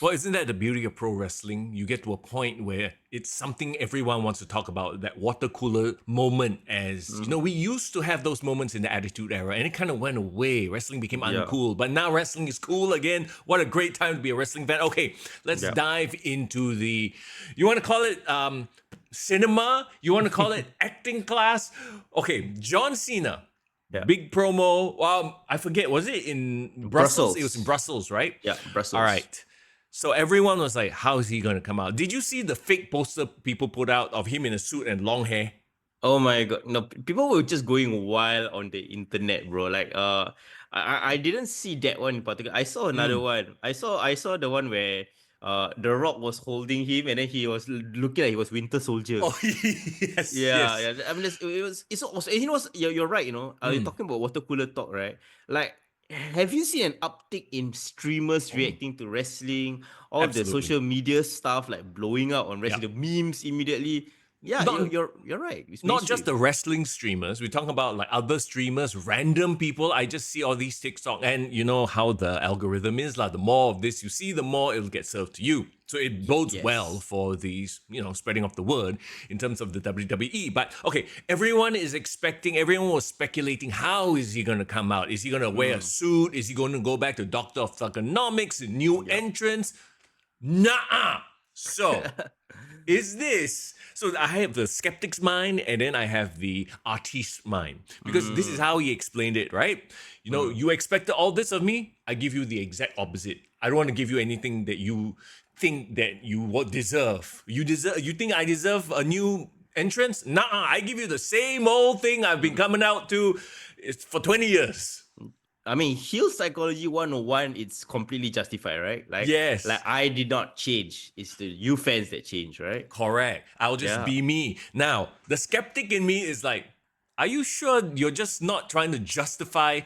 Well, isn't that the beauty of pro wrestling? You get to a point where it's something everyone wants to talk about, that water cooler moment. As you know, Mm, we used to have those moments in the Attitude Era and it kind of went away. Wrestling became yeah, uncool, but now wrestling is cool again. What a great time to be a wrestling fan. Okay, let's yeah, dive into you want to call it cinema? You want to call it acting class? Okay, John Cena. yeah. Big promo. I forget. Was it in Brussels? It was in Brussels. Brussels, right? Yeah, All Brussels. right. So everyone was like, how is he going to come out? Did you see the fake poster people put out of him in a suit and long hair? Oh my God. No, people were just going wild on the internet, bro. Like, I didn't see that one in particular. I saw another Mm. one. I saw the one where The Rock was holding him and then he was looking like he was Winter Soldier. Oh, yes, Yeah, yes. yeah. I mean, you're right. You're Mm. talking about water cooler talk, right? Like, have you seen an uptick in streamers Mm. reacting to wrestling? All the Absolutely. social media stuff like blowing up on Yeah. wrestling, the memes immediately. Yeah, you're Not you're you're right. It's not just mainstream. the wrestling streamers. We're talking about like other streamers, random people. I just see all these TikTok, and you know how the algorithm is. Like the more of this you see, the more it'll get served to you. So it bodes well Yes. for these, spreading of the word in terms of the WWE. But okay, everyone was speculating, how is he going to come out? Is he going to wear a Mm, suit? Is he going to go back to Doctor of Thugonomics, a new yep. entrance? Nah. So is this so I have the skeptic's mind and then I have the artist's mind, because this is Mm, how he explained it, right? mm. You expected all this of me. I give you the exact opposite. I don't want to give you anything that you think that you would deserve. You think I deserve a new entrance? Nah, I give you the same old thing I've been coming out to for 20 years. I mean, heel psychology 101, it's completely justified, right? Like Yes. I did not change. It's the you fans that change, right? Correct. I'll just Yeah. be me. Now, the skeptic in me is like, are you sure you're just not trying to justify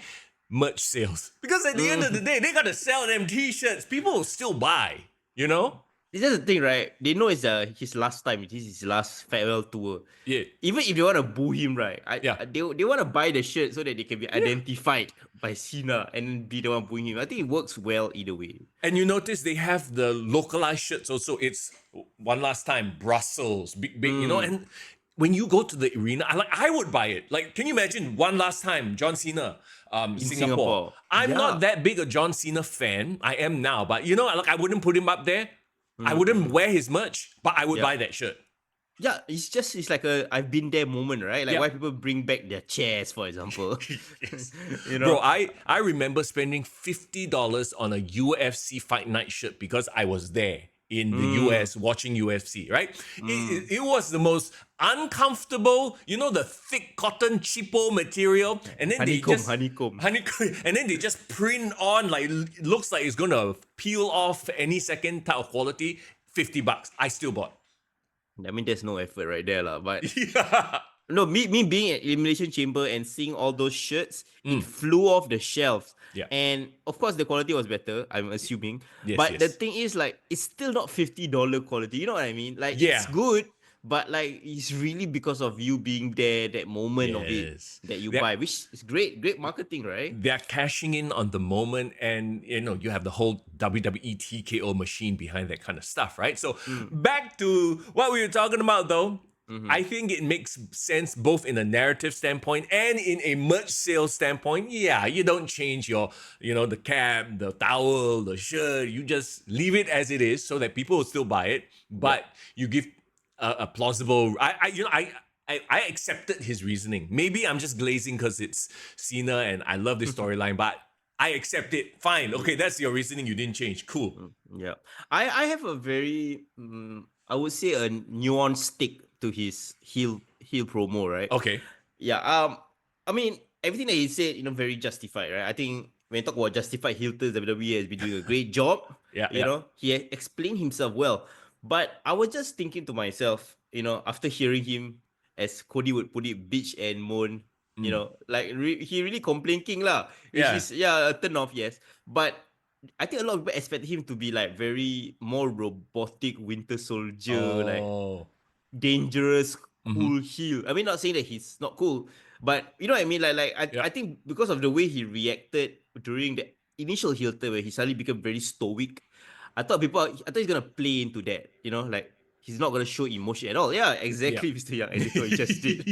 merch sales? Because at the end of the Mm. day, they gotta sell them t-shirts. People will still buy, you know? This is the thing, right? They know it's his last time. This is his last farewell tour. Yeah. Even if they want to boo him, right? Yeah. They want to buy the shirt so that they can be Yeah. identified by Cena and be the one booing him. I think it works well either way. And you notice they have the localized shirts also. It's one last time, Brussels, big, Mm. and when you go to the arena, I would buy it. Like, can you imagine one last time, John Cena, In Singapore? Singapore. I'm not Yeah. that big a John Cena fan. I am now, but like I wouldn't put him up there. I wouldn't Mm-hmm. wear his merch, but I would Yeah. buy that shirt. Yeah, it's like a I've been there moment, right? Like Yep. why people bring back their chairs, for example. Yes. you Bro, know? I remember spending $50 on a UFC fight night shirt because I was there in the Mm, US watching UFC, right? mm. It was the most uncomfortable, the thick cotton cheapo material, and then they Honeycomb, just honeycomb. and then they just print on like it looks like it's gonna peel off any second type of quality. $50. I still bought. I mean, there's no effort right there, lah. But Yeah. no, me being at Elimination Chamber and seeing all those shirts, it Mm. flew off the shelves. Yeah. And of course, the quality was better, I'm assuming. Yes, But the yes. thing is, like, it's still not $50 quality. You know what I mean? Like, it's Yeah. good, but like, it's really because of you being there, that moment of it Yes. that you They're, buy, which is great marketing, right? they're cashing in on the moment, and you have the whole WWE TKO machine behind that kind of stuff, right? So Mm, back to what we were talking about though. mm-hmm. I think it makes sense both in a narrative standpoint and in a merch sales standpoint. Yeah, you don't change your, the cap, the towel, the shirt. You just leave it as it is so that people will still buy it. Yep. But you give a plausible. I accepted his reasoning. Maybe I'm just glazing because it's Cena and I love this storyline, but I accept it. Fine. Okay, that's your reasoning. You didn't change. Cool. Yeah. I have a very I would say a nuanced take to his heel promo, right? Okay. Yeah. I mean everything that he said, very justified, right? I think when you talk about justified heel turns, WWE has been doing a great job. Yeah, yeah. He explained himself well. But I was just thinking to myself, after hearing him, as Cody would put it, bitch and moan, like he really complaining lah, which Yeah. is a turn off, yes. But I think a lot of people expect him to be like very more robotic Winter Soldier, like Oh. dangerous, Mm-hmm. cool heel. I mean, not saying that he's not cool, but you know what I mean. I Yeah. think because of the way he reacted during the initial heel turn, where he suddenly became very stoic, I thought he's gonna play into that, like he's not gonna show emotion at all. Yeah, Yeah. exactly, Mr. Young, as what you just did.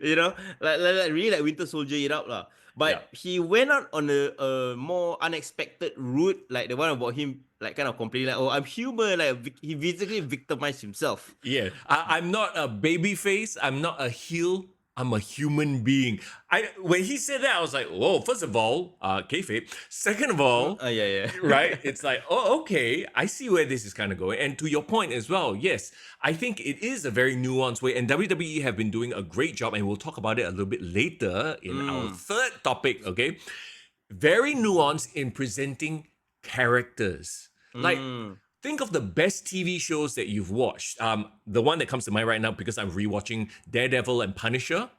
you know, like really like Winter Soldier it up lah. Yeah. But he went out on a more unexpected route, like the one about him, like kind of complaining, like, oh, I'm human, like he physically victimized himself. Yeah, I'm not a baby face. I'm not a heel. I'm a human being. When he said that, I was like, whoa. First of all, kayfabe. Second of all, Yeah, yeah. right? It's like, oh, okay. I see where this is kind of going. And to your point as well, yes, I think it is a very nuanced way. And WWE have been doing a great job, and we'll talk about it a little bit later in our third topic. Okay, very nuanced in presenting characters. Like, think of the best TV shows that you've watched. The one that comes to mind right now, because I'm rewatching Daredevil and Punisher.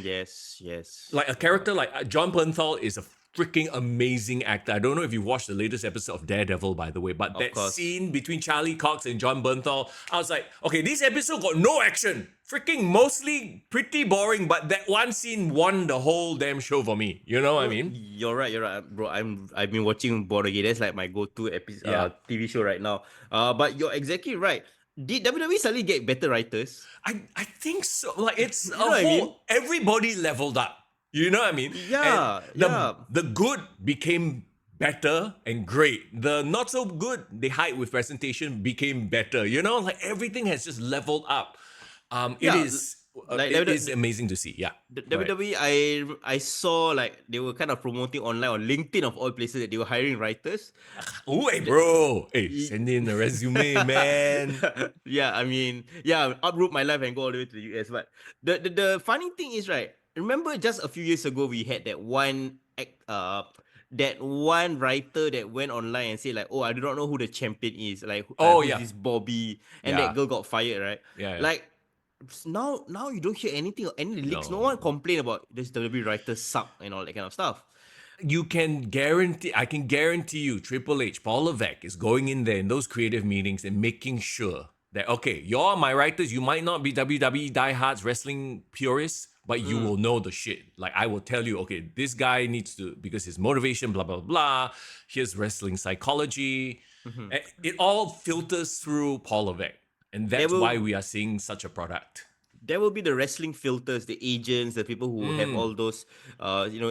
Yes. Like a character like John Bernthal is a freaking amazing actor. I don't know if you watched the latest episode of Daredevil, by the way, but that course. scene between Charlie Cox and John Bernthal, I was like, okay, this episode got no action. Freaking mostly pretty boring, but that one scene won the whole damn show for me. You know what I mean? You're right, bro. I've been watching Born Again. That's like my go-to episode, Yeah. TV show right now. But you're exactly right. Did WWE suddenly get better writers? I think so. Like it's You know what I mean? everybody leveled up. You know what I mean? Yeah, And the, yeah. the good became better and great. The not so good, they hide with presentation, became better. You know, like everything has just leveled up. Yeah, It is like it the- is amazing to see. Yeah. The Right. WWE, I saw like they were kind of promoting online on LinkedIn of all places that they were hiring writers. Oh, hey, bro. Hey, send in a resume, man. Yeah, I mean, yeah, uproot my life and go all the way to the US. But the funny thing is, right? Remember, just a few years ago, we had that one writer that went online and said like, "Oh, I do not know who the champion is. Like, Oh, who's yeah. this Bobby?" And Yeah. that girl got fired, right? Yeah, yeah. Like, now you don't hear anything, any leaks. No No. one complain about this WWE writer suck and all that kind of stuff. I can guarantee you, Triple H, Paul Levesque is going in there in those creative meetings and making sure that, okay, you're my writers, you might not be WWE diehards, wrestling purists, but you will know the shit. Like, I will tell you, okay, this guy needs to, because his motivation, blah, blah, blah, here's wrestling psychology. It all filters through Paul Levesque. And that's why we are seeing such a product. There will be the wrestling filters, the agents, the people who have all those,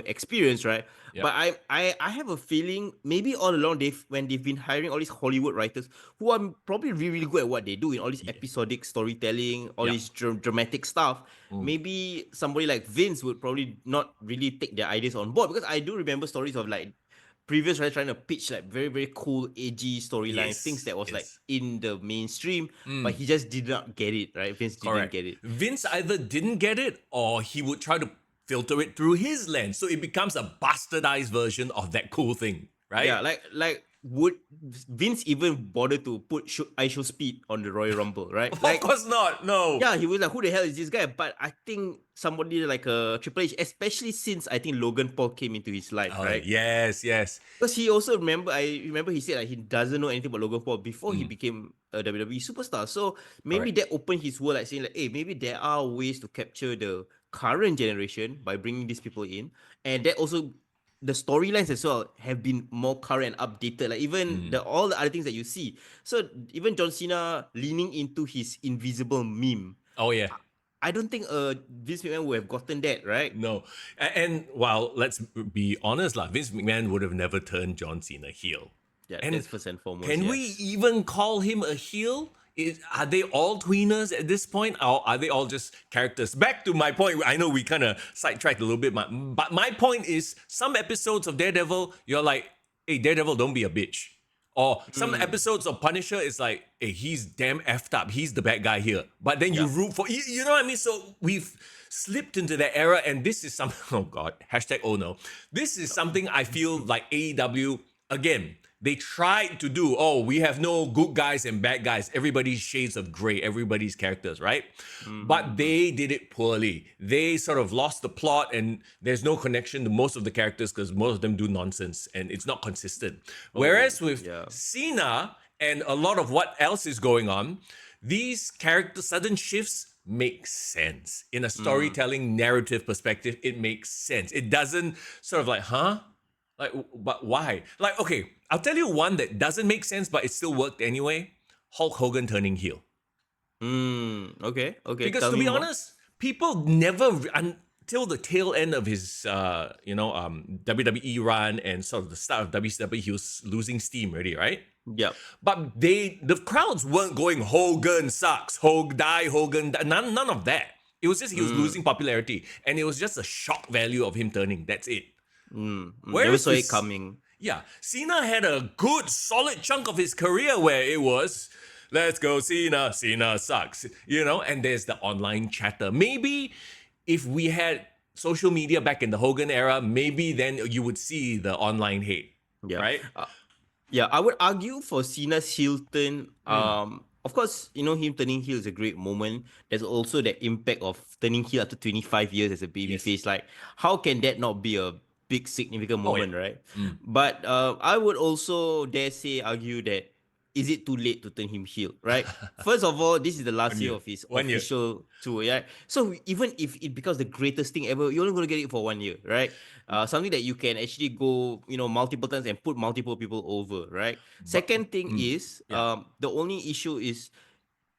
experience, right? Yep. But I have a feeling maybe all along when they've been hiring all these Hollywood writers who are probably really, really good at what they do in all this episodic storytelling, all Yep. this dramatic stuff. Maybe somebody like Vince would probably not really take their ideas on board, because I do remember stories of like previous writers trying to pitch like very, very cool, edgy storylines, Yes, things that was like yes. in the mainstream, but he just did not get it, right? Vince didn't get it. Vince either didn't get it or he would try to filter it through his lens. So it becomes a bastardized version of that cool thing, right? Yeah, like would Vince even bother to put I Show Speed on the Royal Rumble, right? Of course not. No. Yeah, he was like, who the hell is this guy? But I think somebody like a Triple H, especially since I think Logan Paul came into his life, Oh, right? yes, yes. Because he also I remember he said like he doesn't know anything about Logan Paul before he became a WWE superstar. So maybe that opened his world, like saying like, hey, maybe there are ways to capture the current generation by bringing these people in, and that also the storylines as well have been more current and updated. Like even all the other things that you see. So even John Cena leaning into his invisible meme. Oh, yeah. I don't think Vince McMahon would have gotten that, right? No. And while let's be honest, Vince McMahon would have never turned John Cena heel. Yeah, And that's first and foremost. Can we even call him a heel? Are they all tweeners at this point, or are they all just characters? Back to my point, I know we kind of sidetracked a little bit, but my point is, some episodes of Daredevil, you're like, hey, Daredevil, don't be a bitch. Or some episodes of Punisher is like, hey, he's damn effed up. He's the bad guy here. But then you root for, you know what I mean? So we've slipped into that era, and this is something, oh God, hashtag oh no. This is something I feel like AEW, again, they tried to do, we have no good guys and bad guys. Everybody's shades of gray, everybody's characters, right? But they did it poorly. They sort of lost the plot, and there's no connection to most of the characters because most of them do nonsense and it's not consistent. Whereas with Cena and a lot of what else is going on, these sudden shifts make sense. In a storytelling narrative perspective, it makes sense. It doesn't sort of like, huh? Like, but why? Like, okay, I'll tell you one that doesn't make sense, but it still worked anyway. Hulk Hogan turning heel. Okay, okay. Because Tell to me be more. honest, people never until the tail end of his WWE run and sort of the start of WCW, he was losing steam already, right? Yep. But the crowds weren't going Hogan sucks, Hogan, none of that. It was just he was losing popularity, and it was just a shock value of him turning. That's it. Never Whereas saw it with coming. yeah, Cena had a good solid chunk of his career where it was let's go Cena, Cena sucks, and there's the online chatter. Maybe if we had social media back in the Hogan era, maybe then you would see the online hate, Yeah. right? Yeah, I would argue for Cena's heel turn. Mm. Of course, him turning heel is a great moment. There's also the impact of turning heel after 25 years as a Yes. babyface. Like, how can that not be a big significant Oh yeah. moment, right? Mm. But I would also dare say argue that is it too late to turn him heel, right? First of all, this is the last 1 year year. of his 1 year. official tour, yeah. So even if it becomes the greatest thing ever, you're only gonna get it for 1 year, right? Something that you can actually go, multiple times and put multiple people over, right? But Second thing is, yeah. the only issue is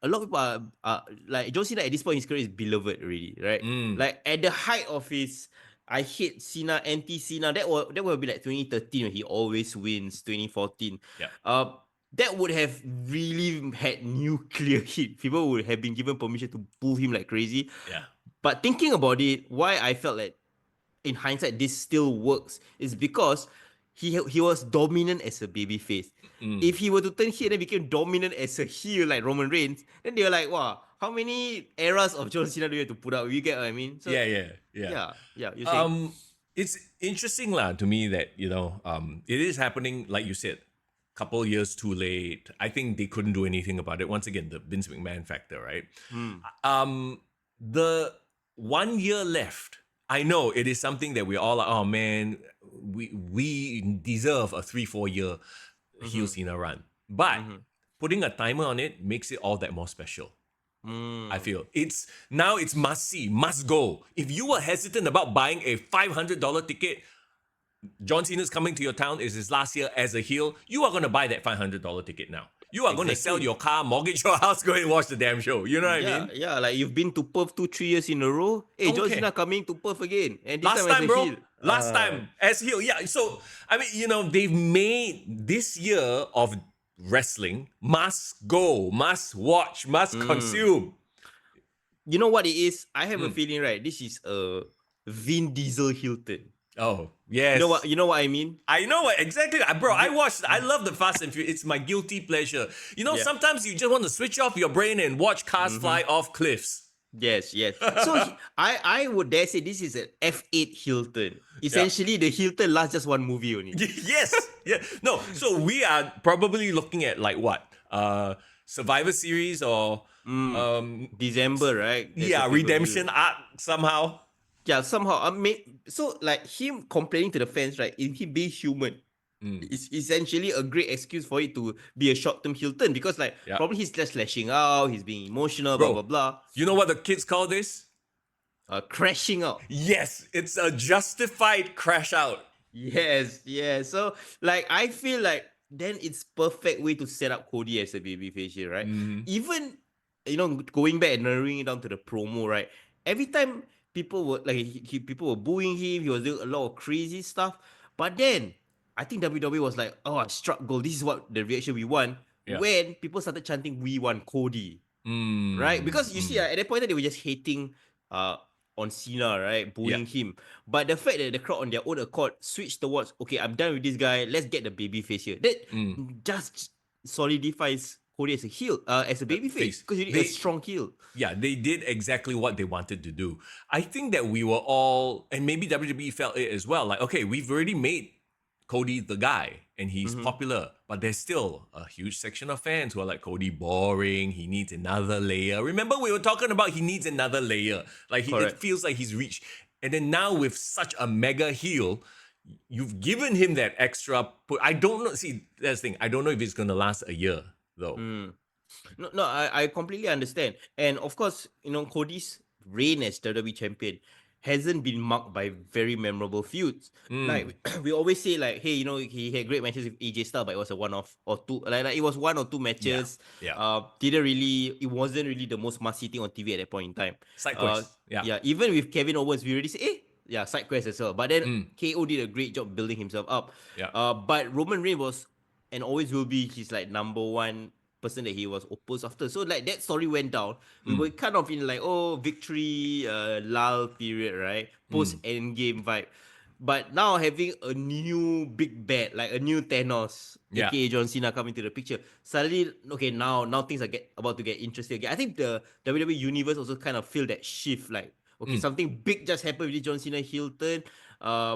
a lot of people are like John Cena at this point in his career is beloved already, right? Mm. Like at the height of his I hate Cena, anti Cena. That will be like 2013 when he always wins. 2014. Yeah. That would have really had nuclear hit. People would have been given permission to boo him like crazy. Yeah. But thinking about it, why I felt like in hindsight this still works is because he was dominant as a baby face. Mm. If he were to turn heel and became dominant as a heel like Roman Reigns, then they were like, wow, how many eras of John Cena do you have to put up? You get what I mean? So Yeah, yeah, yeah. yeah, you're saying. It's interesting lah to me that it is happening like you said, couple years too late. I think they couldn't do anything about it. Once again, the Vince McMahon factor, right? The 1 year left. I know it is something that we all like. Oh man, we deserve a 3-4 year heel Cena run, but putting a timer on it makes it all that more special. I feel it's must see, must go. If you were hesitant about buying a $500 ticket, John Cena's coming to your town is his last year as a heel. You are going to buy that $500 ticket now. You are going to sell Exactly. your car, mortgage your house, go and watch the damn show. You know what I Yeah, mean? yeah. Like you've been to Perth 2-3 years in a row. Hey, Don't John care. Cena coming to Perth again, and this Last time as time, a bro. heel. Last time as heel. Yeah. So I mean, they've made this year of wrestling must go, must watch, must consume. You know what it is? I have a feeling, right? This is a Vin Diesel Hilton. Oh You know yes. what? You know what I mean? I know what exactly, bro. I love the Fast and Furious. It's my guilty pleasure. Yeah. Sometimes you just want to switch off your brain and watch cars fly off cliffs. Yes, yes. So I would dare say this is an F8 Hilton. Essentially, the Hilton lasts just one movie only. Yes, yeah. No, so we are probably looking at like what, Survivor Series or December, right? That's yeah, a pay-per-view. redemption arc somehow. Yeah, somehow I made so like him complaining to the fans, right? In him being human. It's essentially a great excuse for it to be a short-term Hilton because like Yeah. probably he's just lashing out, he's being emotional, blah Bro, blah blah. you know what the kids call this? Crashing out. Yes, it's a justified crash out. Yes, yes. So like I feel like then it's perfect way to set up Cody as a babyface here, right? Even going back and narrowing it down to the promo, right? Every time people were like people were booing him, he was doing a lot of crazy stuff. But then I think WWE was like, oh, I struck gold. This is what the reaction we want. Yeah. When people started chanting, we want Cody. Right? Because you see, at that point they were just hating on Cena, right? Booing him. But the fact that the crowd on their own accord switched towards, okay, I'm done with this guy, let's get the baby face here. That just solidifies Cody as a heel, as a baby face. Because you need a strong heel. Yeah, they did exactly what they wanted to do. I think that we were all, and maybe WWE felt it as well, like, okay, we've already made Cody the guy and he's popular, but there's still a huge section of fans who are like, Cody boring, he needs another layer. Remember we were talking about he needs another layer. Like it feels like he's reached. And then now with such a mega heel, you've given him that extra put. I don't know. See, that's the thing. I don't know if it's gonna last a year though. No, I completely understand. And of course, Cody's reign as WWE champion hasn't been marked by very memorable feuds. Like we always say, like, hey, he had great matches with AJ Styles, but it was a one-off or two. Like it was one or two Yeah. matches. Yeah. It wasn't really the most must-see thing on TV at that point in time. Side quest. Yeah. Yeah, even with Kevin Owens, we already say, yeah, side quest as well. But then KO did a great job building himself up. Yeah. But Roman Reigns was and always will be his like number one person that he was opposed after. So like that story went down. We were kind of in like victory lull period, right? Post end game vibe. But now having a new big bad, like a new Thanos, Yeah. aka John Cena, come into the picture, suddenly okay, now things are about to get interesting again. I think the WWE universe also kind of feel that shift, like okay, something big just happened with John Cena heel turn.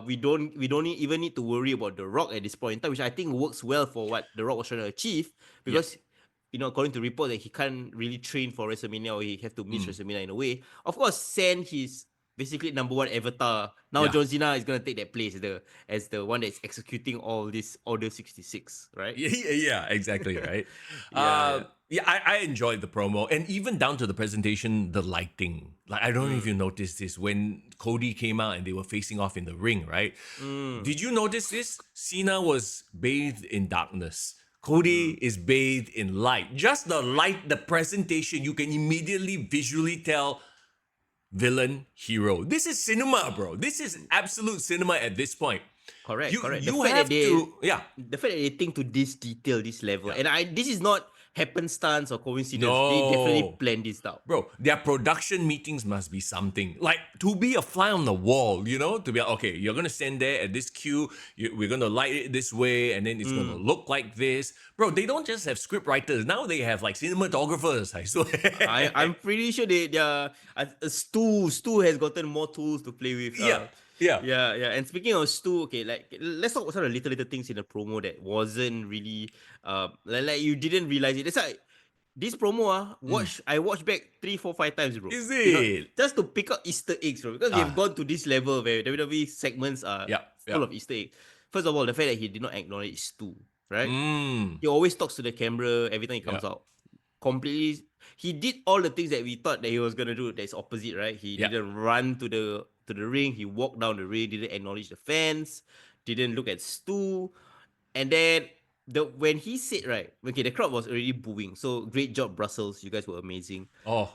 We don't even need to worry about The Rock at this point in time, which I think works well for what The Rock was trying to achieve Yeah. because according to report that he can't really train for WrestleMania or he have to miss WrestleMania in a way. Of course, send his basically number one avatar. Now Yeah. John Cena is gonna take that place as the one that's executing all this Order 66, right? Yeah, exactly, right? Yeah, yeah, I enjoyed the promo, and even down to the presentation, the lighting. Like, I don't know if you noticed this when Cody came out and they were facing off in the ring, right? Did you notice this? Cena was bathed in darkness. Cody is bathed in light. Just the light, the presentation, you can immediately visually tell villain, hero. This is cinema, bro. This is absolute cinema at this point. Correct, You correct. you have to, yeah. The fact that they think to this detail, this level, Yeah. and this is not happenstance or coincidence. They definitely No. planned this out. Bro, their production meetings must be something. Like, to be a fly on the wall, to be like, okay, you're going to stand there at this queue, we're going to light it this way, and then it's going to look like this. Bro, they don't just have script writers. Now they have, like, cinematographers, I swear. I'm pretty sure Stu has gotten more tools to play with. Yeah, yeah. Yeah. And speaking of Stu, okay, like let's talk about some of the little things in the promo that wasn't really like you didn't realize it. That's why this promo I watched back 3, 4, 5 times, bro. Is it? Just to pick up Easter eggs, bro. Because we have Ah. gone to this level where WWE segments are Yeah, full yeah. of Easter eggs. First of all, the fact that he did not acknowledge Stu, right? Mm. He always talks to the camera every time he comes Yeah. out. Completely, he did all the things that we thought that he was gonna do. That's opposite, right? He Yeah. didn't run to the ring. He walked down the ring. Didn't acknowledge the fans. Didn't look at Stu. And then when he said, right, okay, the crowd was already booing. So great job, Brussels. You guys were amazing. Oh,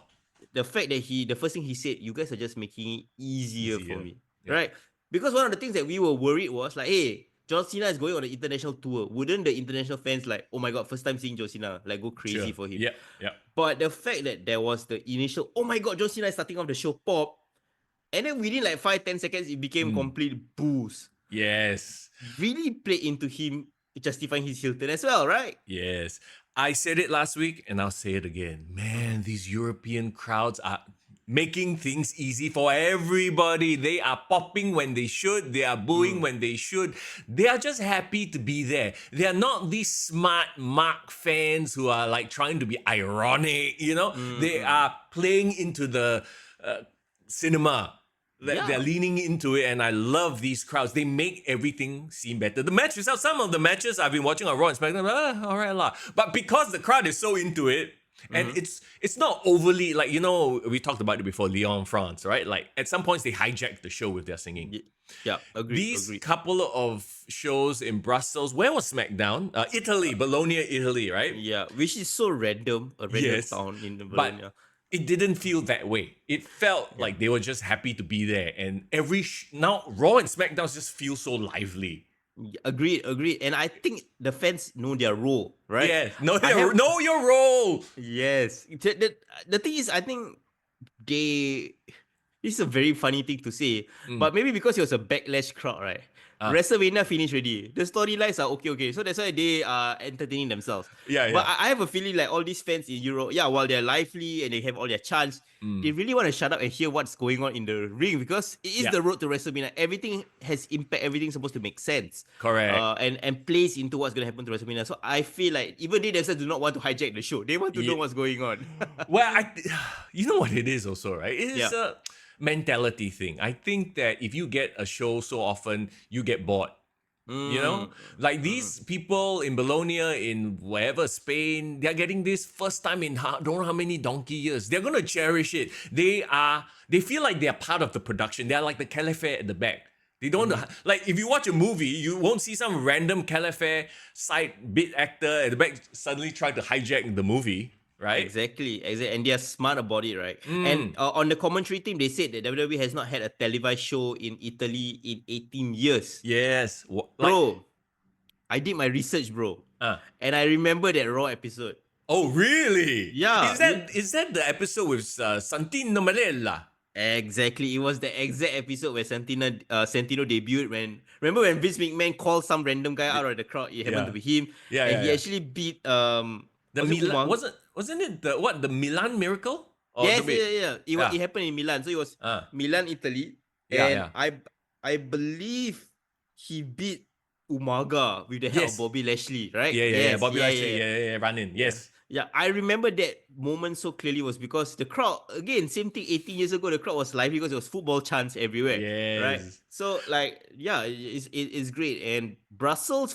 The fact that the first thing he said, you guys are just making it easier for Easier. me, Yeah. right? Because one of the things that we were worried was like, hey, John Cena is going on an international tour. Wouldn't the international fans like, oh my god, first time seeing John Cena, like go crazy sure. for him? Yeah, yeah. But the fact that there was the initial, oh my god, John Cena is starting off the show pop, and then within like 5-10 seconds, it became complete booze. Yes. Really played into him justifying his heel turn as well, right? Yes. I said it last week and I'll say it again. Man, these European crowds are making things easy for everybody. They are popping when they should. They are booing when they should. They are just happy to be there. They are not these smart Mark fans who are like trying to be ironic, They are playing into the cinema. They're leaning into it, and I love these crowds. They make everything seem better. The match itself, some of the matches I've been watching on Raw and SmackDown, all right, lah. But because the crowd is so into it, and it's not overly like we talked about it before, Lyon, France, right? Like at some points they hijack the show with their singing. Yeah, agreed. These agreed. couple of shows in Brussels, where was SmackDown? Italy, Bologna, Italy, right? Yeah, which is so random, a random Yes. town in the But Bologna. it didn't feel that way. It felt like they were just happy to be there. And now Raw and SmackDown just feel so lively. Agreed. And I think the fans know their role, right? Yes, know have- your role. Yes. The thing is, I think this is a very funny thing to say, but maybe because it was a backlash crowd, right? WrestleMania finished already. The storylines are okay. So that's why they are entertaining themselves. Yeah, But yeah. I have a feeling like all these fans in Europe, while they're lively and they have all their chants, they really want to shut up and hear what's going on in the ring because it is Yeah. the road to WrestleMania. Everything has impact. Everything's supposed to make sense. Correct. And plays into what's going to happen to WrestleMania. So I feel like even they themselves do not want to hijack the show. They want to know what's going on. Well, you know what it is also, right? It is Yeah. a mentality thing. I think that if you get a show so often, you get bored. You know, like these people in Bologna, in wherever Spain, they're getting this first time in don't know how many donkey years. They're gonna cherish it. They feel like they're part of the production. They're like the caliphate at the back. They don't like if you watch a movie, you won't see some random caliphate side bit actor at the back suddenly try to hijack the movie, right? Exactly. And they are smart about it, right? And Mm. on the commentary team, they said that WWE has not had a televised show in Italy in 18 years. Yes. Like, Bro, I did my research, bro. uh, And I remember that Raw episode. oh really? Yeah, Is that the episode with Santino Marella? exactly. It was the exact episode where Santino debuted. Remember when Vince McMahon called some random guy out of the crowd? It happened to Yeah. be him, Yeah, and yeah, he yeah. actually beat The was it Milan Umang? wasn't it the Milan Miracle? Or Yes, the wait. yeah. Yeah. It happened in Milan, so it was Uh, Milan, Italy, yeah, and yeah. I believe he beat Umaga with the help of Yes. Bobby Lashley, right? Yeah. Yes, Bobby yeah, Lashley, yeah, running. Yes. Yeah, I remember that moment so clearly was because the crowd, again, same thing 18 years ago, the crowd was live because there was football chants everywhere, right? Yes. So, like, yeah, it's great. And Brussels,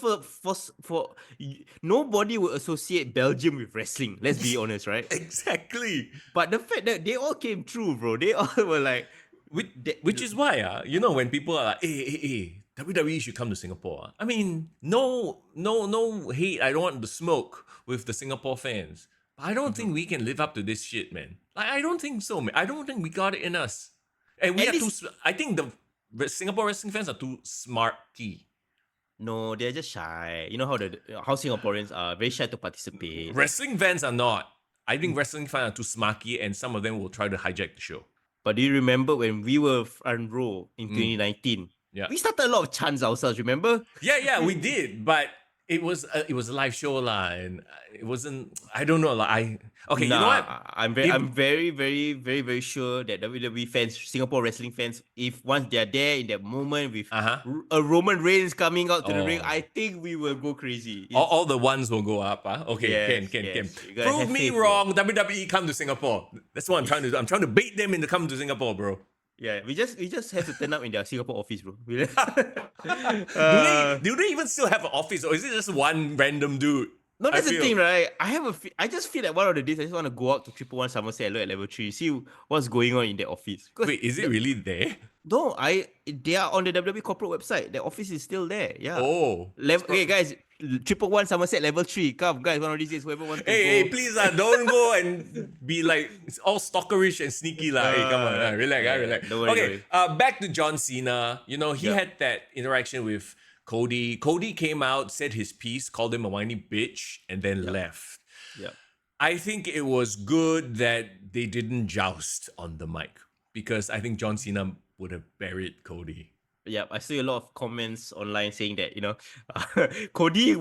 nobody will associate Belgium with wrestling, let's be honest, right? Exactly. But the fact that they all came true, bro, they all were like, Which is why, when people are like, hey, WWE should come to Singapore. I mean, no hate. I don't want the smoke with the Singapore fans. But I don't think we can live up to this shit, man. Like, I don't think so, man. I don't think we got it in us. And we At are least- I think the Singapore wrestling fans are too smarty. no, they're just shy. You know how Singaporeans are very shy to participate. Wrestling fans are not. I think wrestling fans are too smarky, and some of them will try to hijack the show. But do you remember when we were front row in 2019? Yeah. We started a lot of chants ourselves, remember? Yeah, we did, but it was a live show lah, and it wasn't. I don't know, like you know what? I'm very, very, very, very sure that WWE fans, Singapore wrestling fans, if once they're there in that moment with a Roman Reigns coming out to the ring, Oh. I think we will go crazy. All the ones will go up. Okay, Yes, can. yes. You gotta Prove have me faith, bro. wrong. WWE come to Singapore. That's what I'm trying to do. I'm trying to bait them into come to Singapore, bro. Yeah, we just have to turn up in their Singapore office, bro. Do they even still have an office, or is it just one random dude? No, that's I the feel. thing, right? I just feel like one of the days I just want to go out to 111 Somerset at level 3, see what's going on in their office. Wait, is it really there? No, they are on the WWE corporate website. The office is still there. Yeah. Oh. Okay, guys, 111 Somerset level 3. Come, guys, one of these days, whoever wants to Hey, go. please, don't go and be like, it's all stalkerish and sneaky. Hey, come on, relax, relax. don't worry, Okay, back to John Cena. You know, he had that interaction with Cody. Cody came out, said his piece, called him a whiny bitch, and then left. Yeah. I think it was good that they didn't joust on the mic, because I think John Cena would have buried Cody. Yeah, I see a lot of comments online saying that, Cody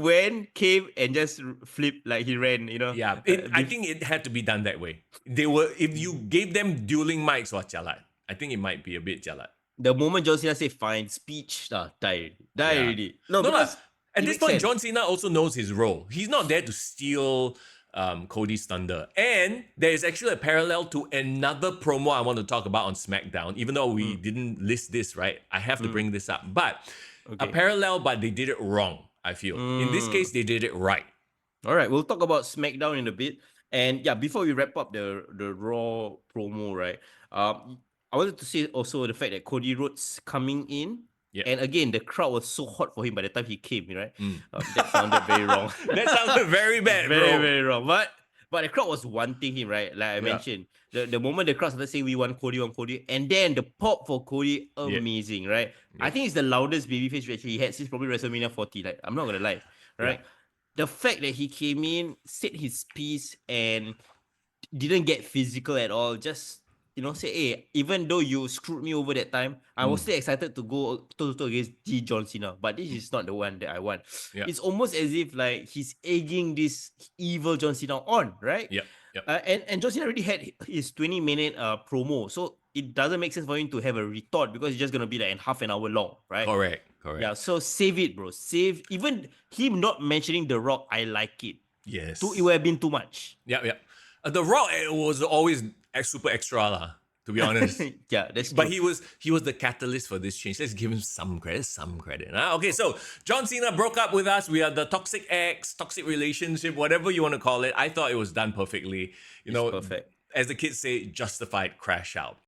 came and just flipped like he ran, Yeah, I think it had to be done that way. If you gave them dueling mics, jalat. I think it might be a bit jalat. The moment John Cena said fine, speech, die already. No, because at it this makes point, sense. John Cena also knows his role. He's not there to steal Cody's thunder. And there is actually a parallel to another promo I want to talk about on SmackDown, even though we didn't list this, right? I have to bring this up. But a parallel, but they did it wrong, I feel. In this case, they did it right. All right, we'll talk about SmackDown in a bit. And yeah, before we wrap up the Raw promo, right? I wanted to say also the fact that Cody Rhodes coming in. Yeah. And again, the crowd was so hot for him by the time he came, right? That sounded very wrong. That sounded very bad, bro. Very, very wrong. But the crowd was wanting him, right? Like I mentioned, the moment the crowd started saying we want Cody, and then the pop for Cody, amazing, right? I think it's the loudest babyface reaction he had since probably WrestleMania 40. Like, I'm not gonna lie, right? The fact that he came in, said his piece, and didn't get physical at all, just say, hey, even though you screwed me over that time, I was still excited to go toe-to-toe against John Cena. But this is not the one that I want. Yeah. It's almost as if like he's egging this evil John Cena on, right? Yep. And John Cena already had his 20-minute promo, so it doesn't make sense for him to have a retort because it's just gonna be like half an hour long, right? Correct. Yeah. So save it, bro. Save even him not mentioning The Rock. I like it. Yes. It would have been too much. Yeah. The Rock, it was always super extra lah. to be honest. Yeah, that's But true. he was the catalyst for this change. Let's give him some credit, some credit. Okay, so John Cena broke up with us. We are the toxic ex, toxic relationship, whatever you want to call it. I thought it was done perfectly. You It's know, perfect. as the kids say, justified crash out.